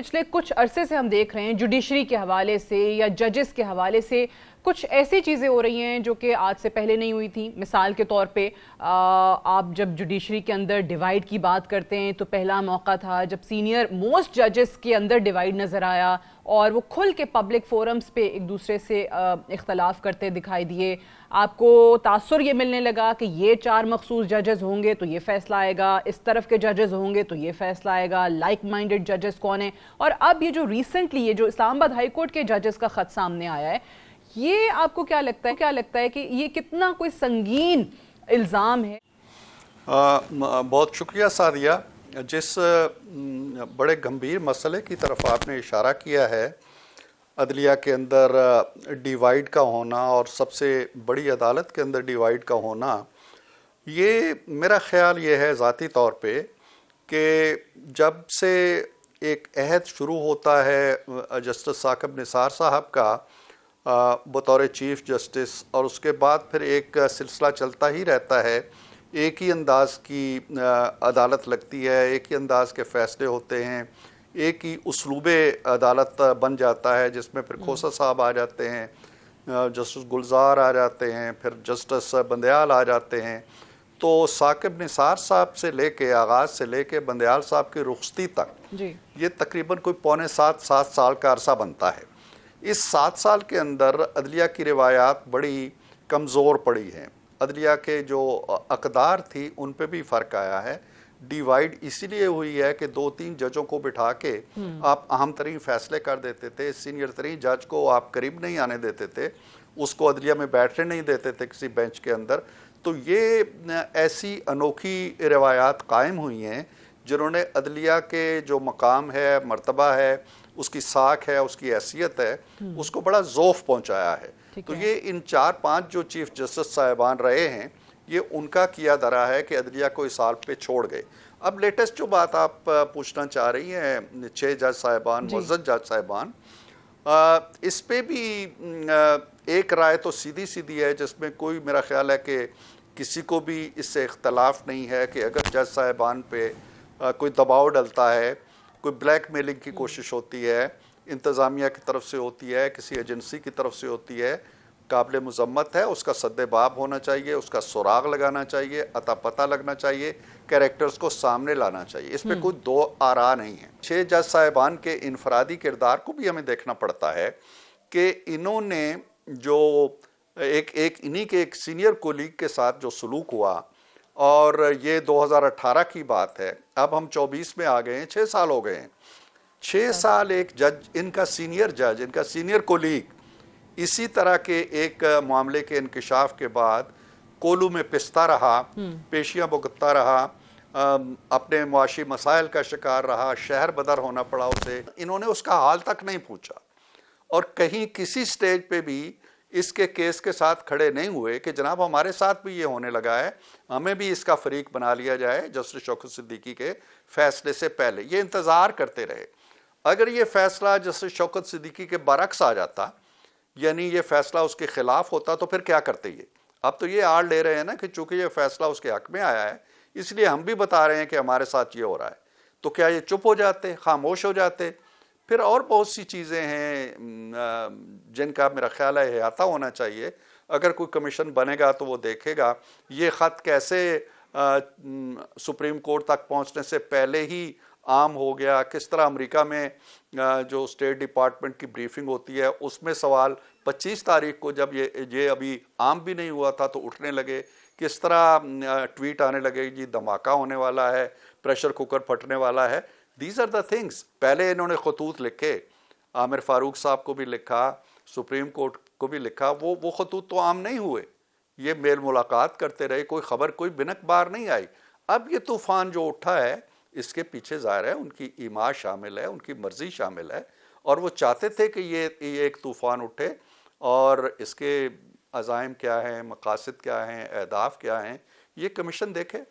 پچھلے کچھ عرصے سے ہم دیکھ رہے ہیں جوڈیشری کے حوالے سے یا ججز کے حوالے سے کچھ ایسی چیزیں ہو رہی ہیں جو کہ آج سے پہلے نہیں ہوئی تھیں. مثال کے طور پہ آپ جب جوڈیشری کے اندر ڈیوائیڈ کی بات کرتے ہیں تو پہلا موقع تھا جب سینئر موسٹ ججز کے اندر ڈیوائیڈ نظر آیا اور وہ کھل کے پبلک فورمز پہ ایک دوسرے سے اختلاف کرتے دکھائی دیے. آپ کو تاثر یہ ملنے لگا کہ یہ 4 مخصوص ججز ہوں گے تو یہ فیصلہ آئے گا, اس طرف کے ججز ہوں گے تو یہ فیصلہ آئے گا, لائک مائنڈڈ ججز کون ہیں. اور اب یہ جو ریسنٹلی یہ جو اسلام آباد ہائی کورٹ کے ججز کا خط سامنے آیا ہے, یہ آپ کو کیا لگتا ہے کہ یہ کتنا کوئی سنگین الزام ہے؟ بہت شکریہ سعدیہ. جس بڑے گمبھیر مسئلے کی طرف آپ نے اشارہ کیا ہے, عدلیہ کے اندر ڈیوائیڈ کا ہونا اور سب سے بڑی عدالت کے اندر ڈیوائیڈ کا ہونا, یہ میرا خیال یہ ہے ذاتی طور پہ کہ جب سے ایک عہد شروع ہوتا ہے جسٹس ثاقب نثار صاحب کا بطور چیف جسٹس, اور اس کے بعد پھر ایک سلسلہ چلتا ہی رہتا ہے, ایک ہی انداز کی عدالت لگتی ہے, ایک ہی انداز کے فیصلے ہوتے ہیں, ایک ہی اسلوب عدالت بن جاتا ہے جس میں پھر کھوسہ صاحب آ جاتے ہیں, جسٹس گلزار آ جاتے ہیں, پھر جسٹس بندیال آ جاتے ہیں. تو ثاقب نثار صاحب سے لے کے آغاز سے لے کے بندیال صاحب کی رخصتی تک یہ تقریباً کوئی پونے 7 سال کا عرصہ بنتا ہے. اس 7 سال کے اندر عدلیہ کی روایات بڑی کمزور پڑی ہیں. عدلیہ کے جو اقدار تھی ان پہ بھی فرق آیا ہے. ڈیوائیڈ اسی لیے ہوئی ہے کہ 2-3 ججوں کو بٹھا کے آپ اہم ترین فیصلے کر دیتے تھے, سینئر ترین جج کو آپ قریب نہیں آنے دیتے تھے, اس کو عدلیہ میں بیٹھنے نہیں دیتے تھے کسی بینچ کے اندر. تو یہ ایسی انوکھی روایات قائم ہوئی ہیں جنہوں نے عدلیہ کے جو مقام ہے, مرتبہ ہے, اس کی ساکھ ہے, اس کی حیثیت ہے, اس کو بڑا ذوف پہنچایا ہے. تو یہ ان 4-5 جو چیف جسٹس صاحبان رہے ہیں, یہ ان کا کیا درا ہے کہ عدلیہ کو اس حال پہ چھوڑ گئے. اب لیٹسٹ جو بات آپ پوچھنا چاہ رہی ہیں 6 جج صاحبان, معزز جج صاحبان, اس پہ بھی ایک رائے تو سیدھی ہے جس میں کوئی میرا خیال ہے کہ کسی کو بھی اس سے اختلاف نہیں ہے کہ اگر جج صاحبان پہ کوئی دباؤ ڈلتا ہے, کوئی بلیک میلنگ کی کوشش ہوتی ہے, انتظامیہ کی طرف سے ہوتی ہے, کسی ایجنسی کی طرف سے ہوتی ہے, قابل مذمت ہے, اس کا سد باب ہونا چاہیے, اس کا سراغ لگانا چاہیے, عطا پتہ لگنا چاہیے, کریکٹرز کو سامنے لانا چاہیے. اس پہ کوئی دو آراء نہیں ہے. 6 جج صاحبان کے انفرادی کردار کو بھی ہمیں دیکھنا پڑتا ہے کہ انہوں نے جو انہی کے ایک سینئر کولیگ کے ساتھ جو سلوک ہوا, اور یہ 2018 کی بات ہے, اب ہم 24 میں آ گئے ہیں, 6 سال ہو گئے ہیں. 6 سال ایک جج, ان کا سینئر جج, ان کا سینئر کولیگ اسی طرح کے ایک معاملے کے انکشاف کے بعد کولو میں پستا رہا, پیشیاں بھگتتا رہا, اپنے معاشی مسائل کا شکار رہا, شہر بدر ہونا پڑا اسے. انہوں نے اس کا حال تک نہیں پوچھا, اور کہیں کسی سٹیج پہ بھی اس کے کیس کے ساتھ کھڑے نہیں ہوئے کہ جناب ہمارے ساتھ بھی یہ ہونے لگا ہے, ہمیں بھی اس کا فریق بنا لیا جائے جسٹس شوکت صدیقی کے فیصلے سے پہلے. یہ انتظار کرتے رہے. اگر یہ فیصلہ جسٹس شوکت صدیقی کے برعکس آ جاتا, یعنی یہ فیصلہ اس کے خلاف ہوتا, تو پھر کیا کرتے یہ؟ اب تو یہ آڑ لے رہے ہیں نا کہ چونکہ یہ فیصلہ اس کے حق میں آیا ہے اس لیے ہم بھی بتا رہے ہیں کہ ہمارے ساتھ یہ ہو رہا ہے. تو کیا یہ چپ ہو جاتے, خاموش ہو جاتے؟ پھر اور بہت سی چیزیں ہیں جن کا میرا خیال ہے احاطہ ہونا چاہیے. اگر کوئی کمیشن بنے گا تو وہ دیکھے گا یہ خط کیسے سپریم کورٹ تک پہنچنے سے پہلے ہی عام ہو گیا, کس طرح امریکہ میں جو اسٹیٹ ڈپارٹمنٹ کی بریفنگ ہوتی ہے اس میں سوال 25 تاریخ کو جب یہ ابھی عام بھی نہیں ہوا تھا تو اٹھنے لگے, کس طرح ٹویٹ آنے لگے جی دھماکہ ہونے والا ہے, پریشر کوکر پھٹنے والا ہے. These are the things. پہلے انہوں نے خطوط لکھے, عامر فاروق صاحب کو بھی لکھا, سپریم کورٹ کو بھی لکھا, وہ خطوط تو عام نہیں ہوئے. یہ میل ملاقات کرتے رہے, کوئی خبر, کوئی بنک بار نہیں آئی. اب یہ طوفان جو اٹھا ہے اس کے پیچھے ظاہر ہے ان کی ایما شامل ہے, ان کی مرضی شامل ہے, اور وہ چاہتے تھے کہ یہ ایک طوفان اٹھے, اور اس کے عزائم کیا ہیں, مقاصد کیا ہیں, اہداف کیا ہیں, یہ کمیشن دیکھے.